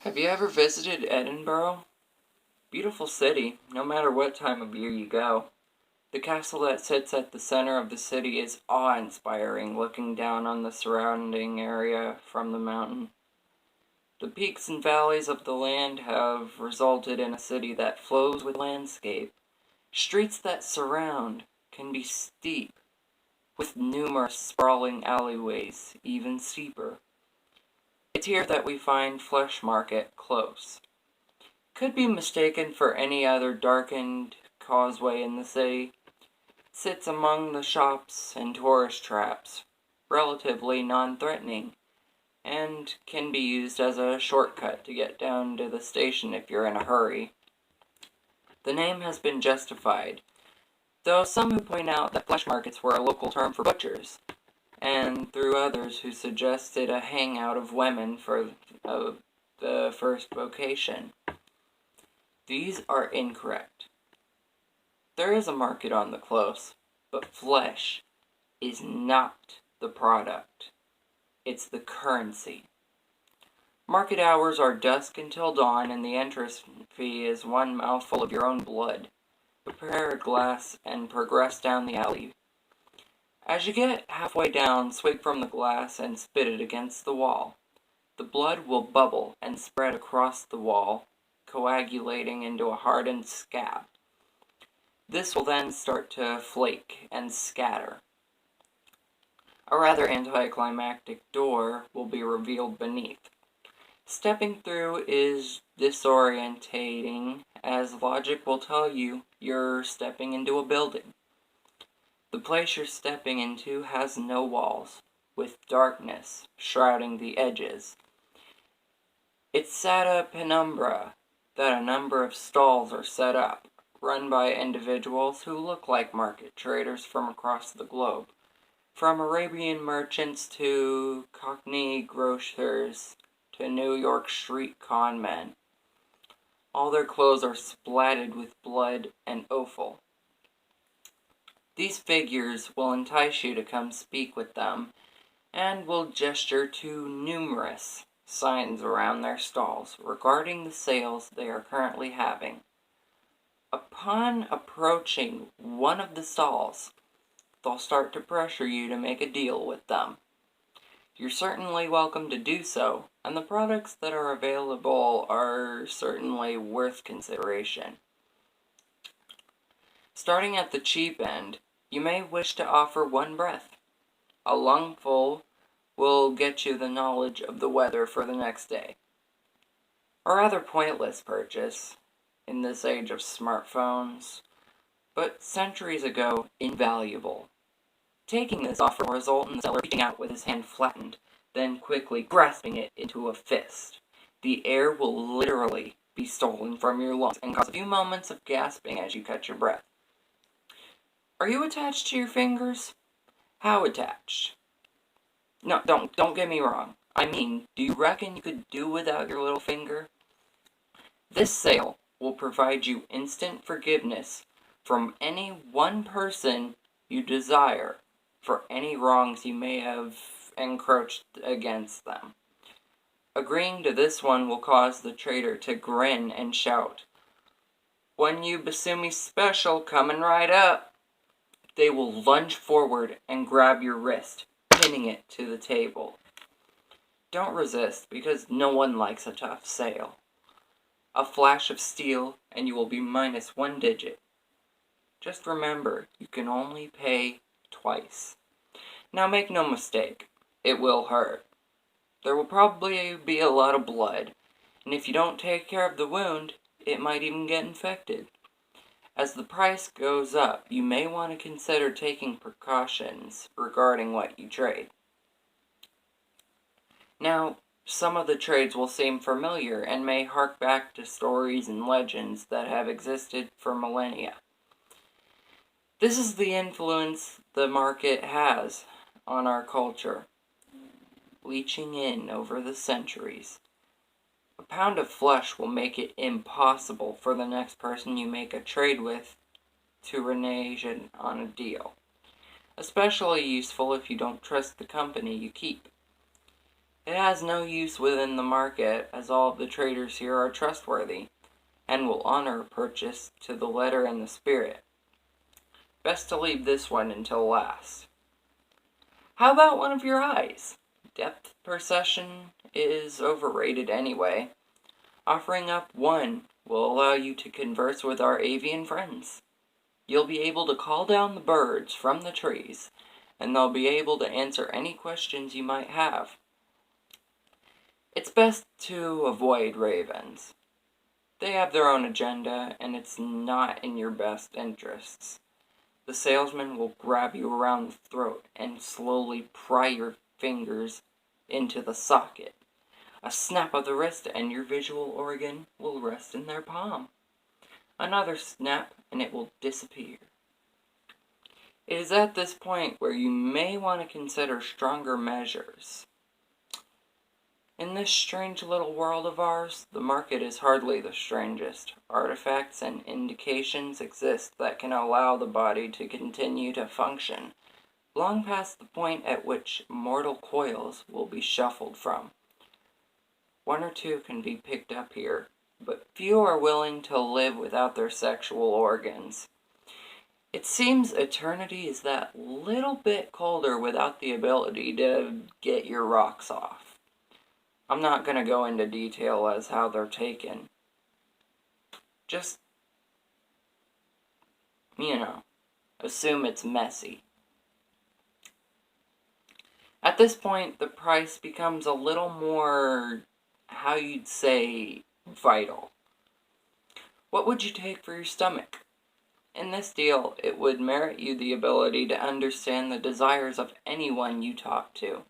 Have you ever visited Edinburgh? Beautiful city, no matter what time of year you go. The castle that sits at the center of the city is awe-inspiring, looking down on the surrounding area from the mountain. The peaks and valleys of the land have resulted in a city that flows with landscape. Streets that surround can be steep, with numerous sprawling alleyways even steeper. It's here that we find Flesh Market close. Could be mistaken for any other darkened causeway in the city. Sits among the shops and tourist traps, relatively non-threatening, and can be used as a shortcut to get down to the station if you're in a hurry. The name has been justified, though some who point out that flesh markets were a local term for butchers, and through others who suggested a hangout of women for the first vocation. These are incorrect. There is a market on the close, but flesh is not the product. It's the currency. Market hours are dusk until dawn, and the entrance fee is one mouthful of your own blood. Prepare a glass and progress down the alley. As you get halfway down, swig from the glass and spit it against the wall. The blood will bubble and spread across the wall, coagulating into a hardened scab. This will then start to flake and scatter. A rather anticlimactic door will be revealed beneath. Stepping through is disorientating, as logic will tell you you're stepping into a building. The place you're stepping into has no walls, with darkness shrouding the edges. It's at a penumbra that a number of stalls are set up, run by individuals who look like market traders from across the globe. From Arabian merchants to Cockney grocers to New York street con men. All their clothes are splattered with blood and offal. These figures will entice you to come speak with them, and will gesture to numerous signs around their stalls regarding the sales they are currently having. Upon approaching one of the stalls, they'll start to pressure you to make a deal with them. You're certainly welcome to do so, and the products that are available are certainly worth consideration. Starting at the cheap end, you may wish to offer one breath. A lungful will get you the knowledge of the weather for the next day. A rather pointless purchase in this age of smartphones, but centuries ago, invaluable. Taking this offer will result in the seller reaching out with his hand flattened, then quickly grasping it into a fist. The air will literally be stolen from your lungs and cause a few moments of gasping as you catch your breath. Are you attached to your fingers? How attached? No, don't get me wrong. I mean, do you reckon you could do without your little finger? This sale will provide you instant forgiveness from any one person you desire for any wrongs you may have encroached against them. Agreeing to this one will cause the trader to grin and shout, "When you Basumi special coming right up." They will lunge forward and grab your wrist, pinning it to the table. Don't resist, because no one likes a tough sale. A flash of steel, and you will be minus one digit. Just remember, you can only pay twice. Now make no mistake, it will hurt. There will probably be a lot of blood, and if you don't take care of the wound, it might even get infected. As the price goes up, you may want to consider taking precautions regarding what you trade. Now, some of the trades will seem familiar and may hark back to stories and legends that have existed for millennia. This is the influence the market has on our culture, leaching in over the centuries. A pound of flesh will make it impossible for the next person you make a trade with to renege on a deal. Especially useful if you don't trust the company you keep. It has no use within the market, as all of the traders here are trustworthy, and will honor a purchase to the letter and the spirit. Best to leave this one until last. How about one of your eyes? Depth perception is overrated anyway. Offering up one will allow you to converse with our avian friends. You'll be able to call down the birds from the trees, and they'll be able to answer any questions you might have. It's best to avoid ravens. They have their own agenda, and it's not in your best interests. The salesman will grab you around the throat and slowly pry your fingers into the socket. A snap of the wrist and your visual organ will rest in their palm. Another snap and it will disappear. It is at this point where you may want to consider stronger measures. In this strange little world of ours, the market is hardly the strangest. Artifacts and indications exist that can allow the body to continue to function, long past the point at which mortal coils will be shuffled from. One or two can be picked up here, but few are willing to live without their sexual organs. It seems eternity is that little bit colder without the ability to get your rocks off. I'm not going to go into detail as how they're taken. Just, assume it's messy. At this point, the price becomes a little more, how you'd say, vital. What would you take for your stomach? In this deal, it would merit you the ability to understand the desires of anyone you talk to.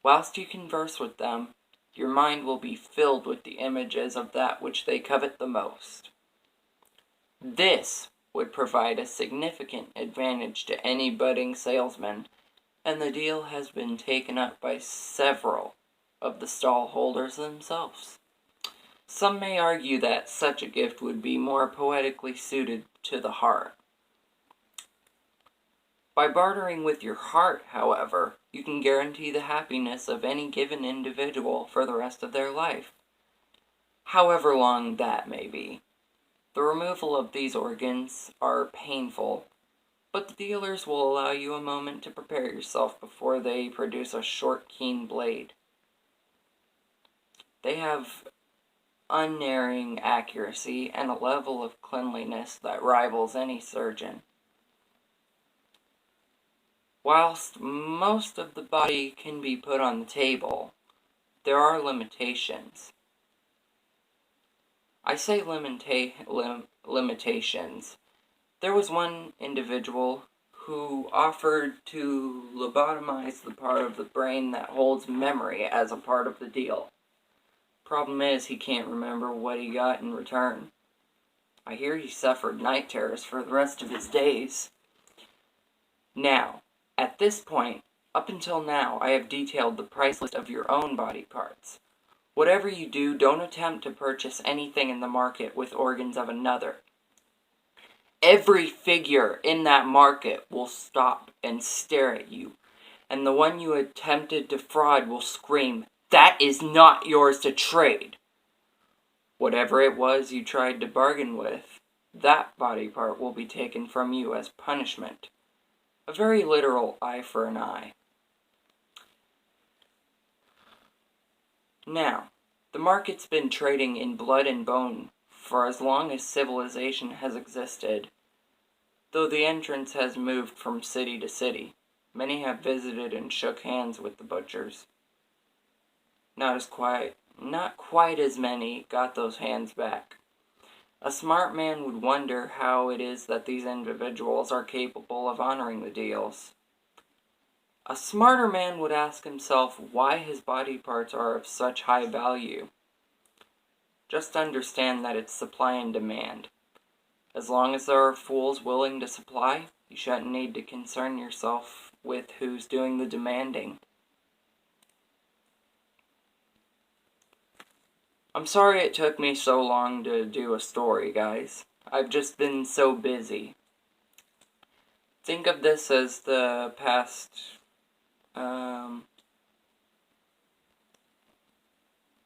Whilst you converse with them, your mind will be filled with the images of that which they covet the most. This would provide a significant advantage to any budding salesman, and the deal has been taken up by several of the stall holders themselves. Some may argue that such a gift would be more poetically suited to the heart. By bartering with your heart, however, you can guarantee the happiness of any given individual for the rest of their life, however long that may be. The removal of these organs are painful, but the dealers will allow you a moment to prepare yourself before they produce a short, keen blade. They have unerring accuracy and a level of cleanliness that rivals any surgeon. Whilst most of the body can be put on the table, there are limitations. I say limitations. There was one individual who offered to lobotomize the part of the brain that holds memory as a part of the deal. Problem is, he can't remember what he got in return. I hear he suffered night terrors for the rest of his days. Now, at this point, up until now, I have detailed the price list of your own body parts. Whatever you do, don't attempt to purchase anything in the market with organs of another. Every figure in that market will stop and stare at you, and the one you attempted to fraud will scream, "That is not yours to trade!" Whatever it was you tried to bargain with, that body part will be taken from you as punishment. A very literal eye for an eye. Now, the market's been trading in blood and bone for as long as civilization has existed. Though the entrance has moved from city to city, many have visited and shook hands with the butchers. Not quite as many got those hands back. A smart man would wonder how it is that these individuals are capable of honoring the deals. A smarter man would ask himself why his body parts are of such high value. Just understand that it's supply and demand. As long as there are fools willing to supply, you shouldn't need to concern yourself with who's doing the demanding. I'm sorry it took me so long to do a story, guys. I've just been so busy. Think of this as the past,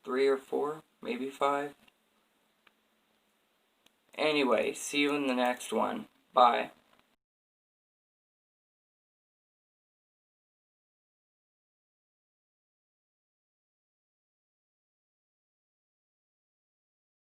3 or 4, maybe 5. Anyway, see you in the next one. Bye.